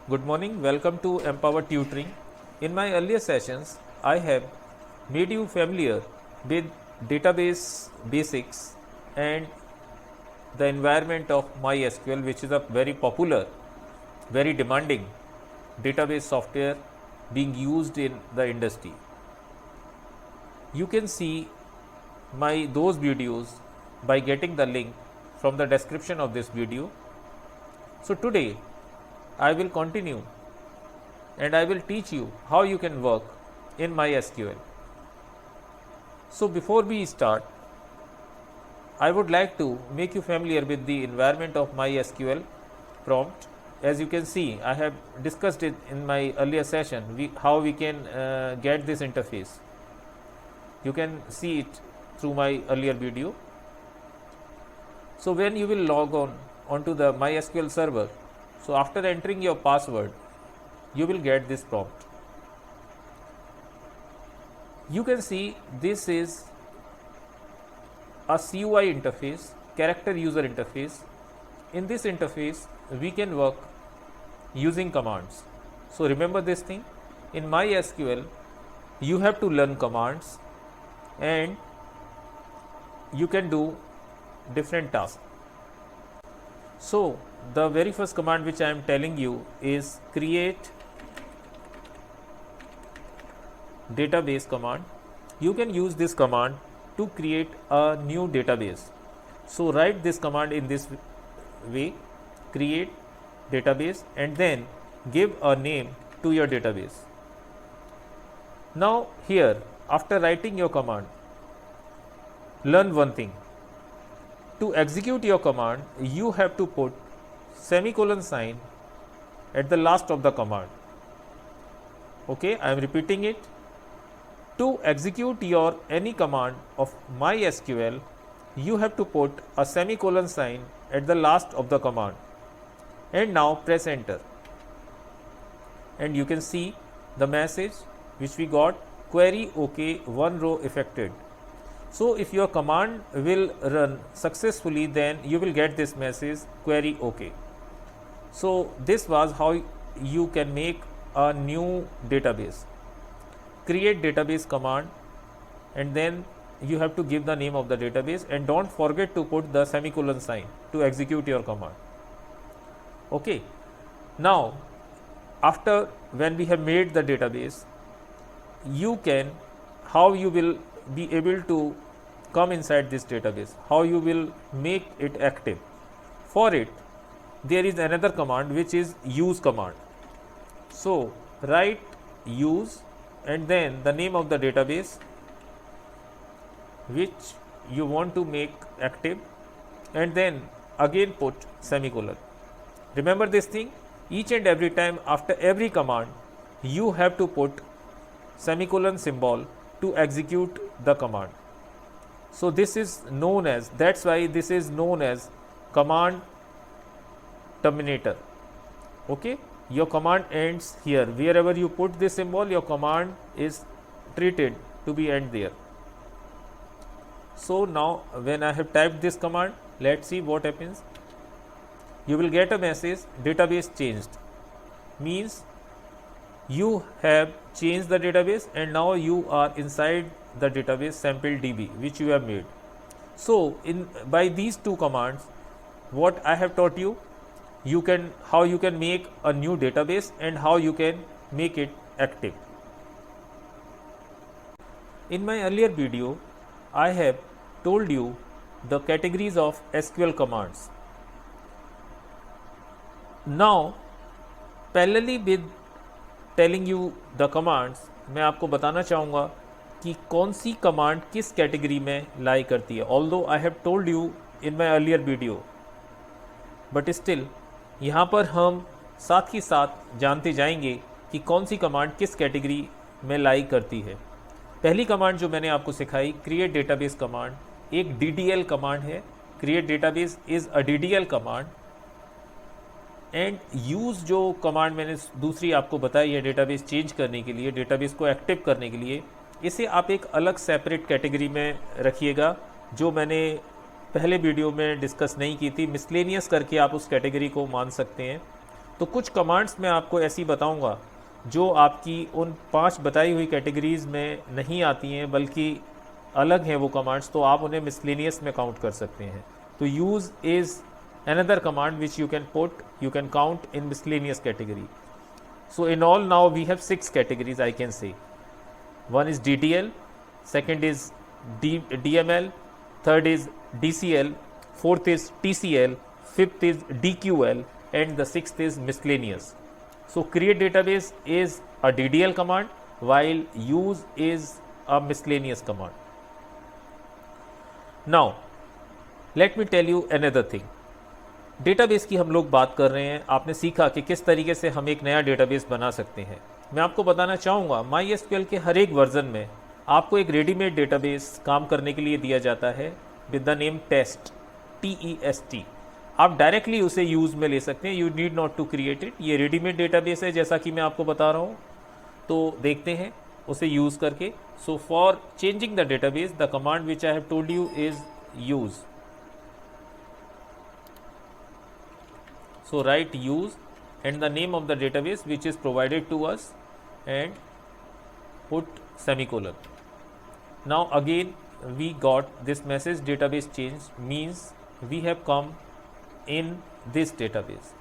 Good morning, welcome to Empower Tutoring. In my earlier sessions, I have made you familiar with database basics and the environment of MySQL, which is a very popular, very demanding database software being used in the industry. You can see those videos by getting the link from the description of this video. So today I will continue and I will teach you how you can work in MySQL. So before we start, I would like to make you familiar with the environment of MySQL prompt. As you can see, I have discussed it in my earlier session, how we can get this interface. You can see it through my earlier video. So when you will log onto the MySQL server, so after entering your password, you will get this prompt. You can see this is a CUI interface, character user interface. In this interface, we can work using commands. So remember this thing, in MySQL, you have to learn commands and you can do different tasks. So the very first command which I am telling you is create database command. You can use this command to create a new database. So write this command in this way, create database, and then give a name to your database. Now here, after writing your command, learn one thing. To execute your command, you have to put semicolon sign at the last of the command. Okay, I am repeating it. To execute your any command of MySQL, you have to put a semicolon sign at the last of the command. And now press enter. And you can see the message which we got, query OK, one row affected. So if your command will run successfully, then you will get this message, query OK. So this was how you can make a new database. Create database command, and then you have to give the name of the database, and don't forget to put the semicolon sign to execute your command. Okay. Now after when we have made the database, how you will be able to come inside this database, how you will make it active. For it, there is another command which is use command. So write use and then the name of the database which you want to make active, and then again put semicolon. Remember this thing, each and every time after every command you have to put semicolon symbol to execute the command. So this is known as, that's why this is known as command terminator. Okay, your command ends here. Wherever you put this symbol, your command is treated to be end there. So now when I have typed this command, let's see what happens. You will get a message, database changed, means you have changed the database and now you are inside the database sample DB which you have made. So by these two commands, what I have taught you, how you can make a new database and how you can make it active. In my earlier video, I have told you the categories of SQL commands. Now parallelly with telling you the commands, मैं आपको बताना चाहूँगा कि कौन सी command किस category में लाई करती है. Although I have told you in my earlier video, but still यहाँ पर हम साथ ही साथ जानते जाएंगे कि कौन सी कमांड किस कैटेगरी में लाई करती है. पहली कमांड जो मैंने आपको सिखाई, क्रिएट डेटाबेस कमांड, एक DDL कमांड है. Create database is a DDL command. And use जो कमांड मैंने दूसरी आपको बताई है डेटाबेस चेंज करने के लिए, डेटाबेस को एक्टिव करने के लिए, इसे आप एक अलग सेपरेट कैटेगरी में रखिएगा, जो मैंने पहले वीडियो में डिस्कस नहीं की थी. मिसलेनियस करके आप उस कैटेगरी को मान सकते हैं. तो कुछ कमांड्स मैं आपको ऐसी बताऊंगा जो आपकी उन 5 बताई हुई कैटेगरीज़ में नहीं आती हैं, बल्कि अलग हैं वो कमांड्स, तो आप उन्हें मिसलेनियस में काउंट कर सकते हैं। तो use is another command which you can count in miscellaneous category. So in all now we have 6 categories, I can say. One is DTL, second is DML, third is DCL, fourth is TCL, fifth is DQL, and the sixth is miscellaneous. So create database is a DDL command, while use is a miscellaneous command. Now let me tell you another thing. Database की हम लोग बात कर रहे हैं। आपने सीखा कि किस तरीके से हम एक नया डेटाबेस बना सकते हैं। मैं आपको बताना चाहूँगा, MySQL के हर एक वर्जन में आपको एक रेडीमेड डेटाबेस काम करने के लिए दिया जाता है with the name test, TEST। आप डायरेक्टली उसे यूज़ में ले सकते हैं, you need not to create it. ये रेडीमेड डेटाबेस है जैसा कि मैं आपको बता रहा हूँ, तो देखते हैं उसे यूज़ करके। So for changing the database, the command which I have told you is use. So write use and the name of the database which is provided to us and put semicolon. Now again we got this message database change, means we have come in this database.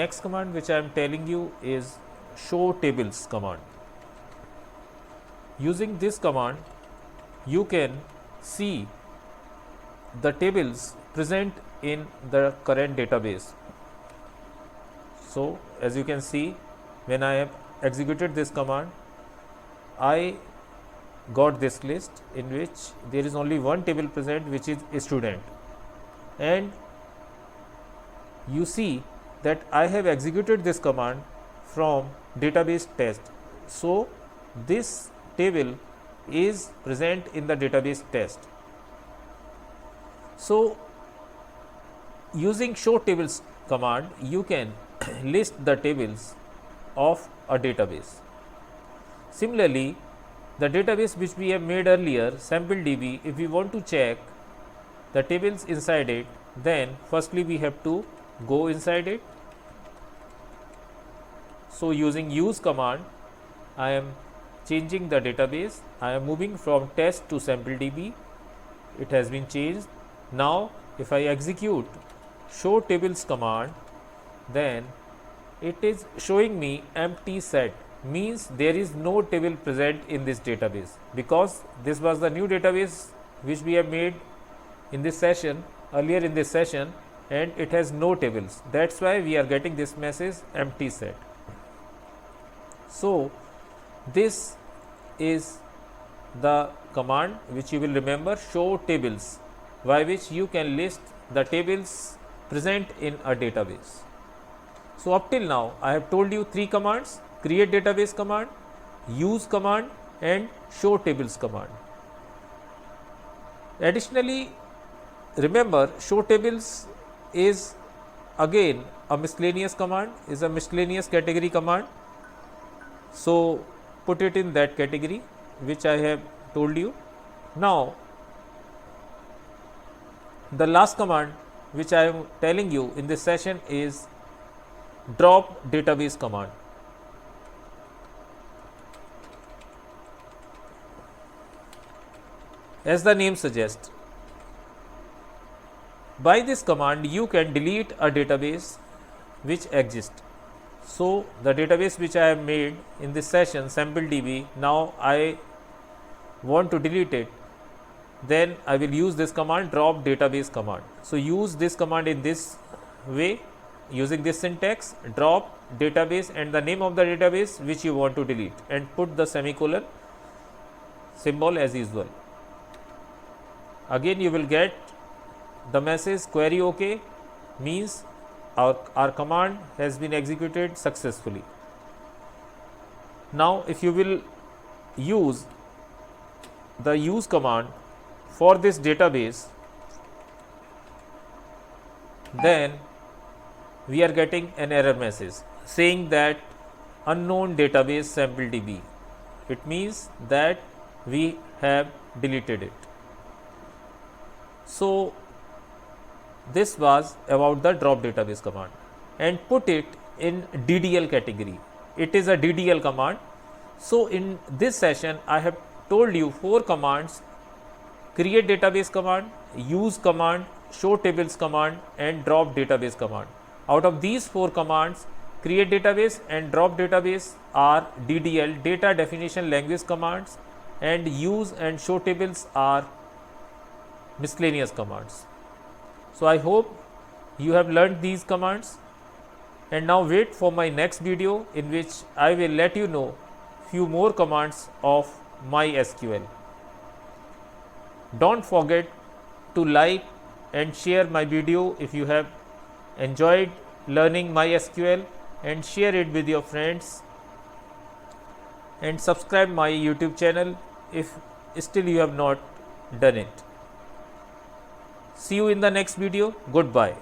Next command which I am telling you is show tables command. Using this command you can see the tables present in the current database. So as you can see, when I have executed this command, I got this list in which there is only one table present, which is a student, and you see that I have executed this command from database test. So this table is present in the database test. So using show tables command you can list the tables of a database. Similarly, the database which we have made earlier, SampleDB, if we want to check the tables inside it, then firstly we have to go inside it. So using use command, I am changing the database. I am moving from test to SampleDB. It has been changed. Now if I execute show tables command, then it is showing me empty set, means there is no table present in this database, because this was the new database which we have made in this session, earlier in this session, and it has no tables. That's why we are getting this message empty set. So this is the command which you will remember, show tables, by which you can list the tables present in a database. So up till now I have told you 3 commands: create database command, use command, and show tables command. Additionally, remember, show tables is again a miscellaneous command, is a miscellaneous category command. So put it in that category which I have told you. Now the last command which I am telling you in this session is drop database command. As the name suggests, by this command you can delete a database which exists. So the database which I have made in this session, SampleDB, now I want to delete it, then I will use this command, drop database command. So use this command in this way, using this syntax, drop database and the name of the database which you want to delete, and put the semicolon symbol as usual. Again you will get the message query OK, means our command has been executed successfully. Now if you will use the use command for this database, then we are getting an error message saying that unknown database SampleDB. It means that we have deleted it. So this was about the drop database command, and put it in DDL category. It is a DDL command. So in this session I have told you 4 commands: create database command, use command, show tables command, and drop database command. Out of these 4 commands, create database and drop database are DDL, data definition language commands, and use and show tables are miscellaneous commands. So I hope you have learned these commands, and now wait for my next video in which I will let you know few more commands of MySQL. Don't forget to like and share my video if you have enjoyed learning MySQL, and share it with your friends, and subscribe my YouTube channel if still you have not done it. See you in the next video. Goodbye.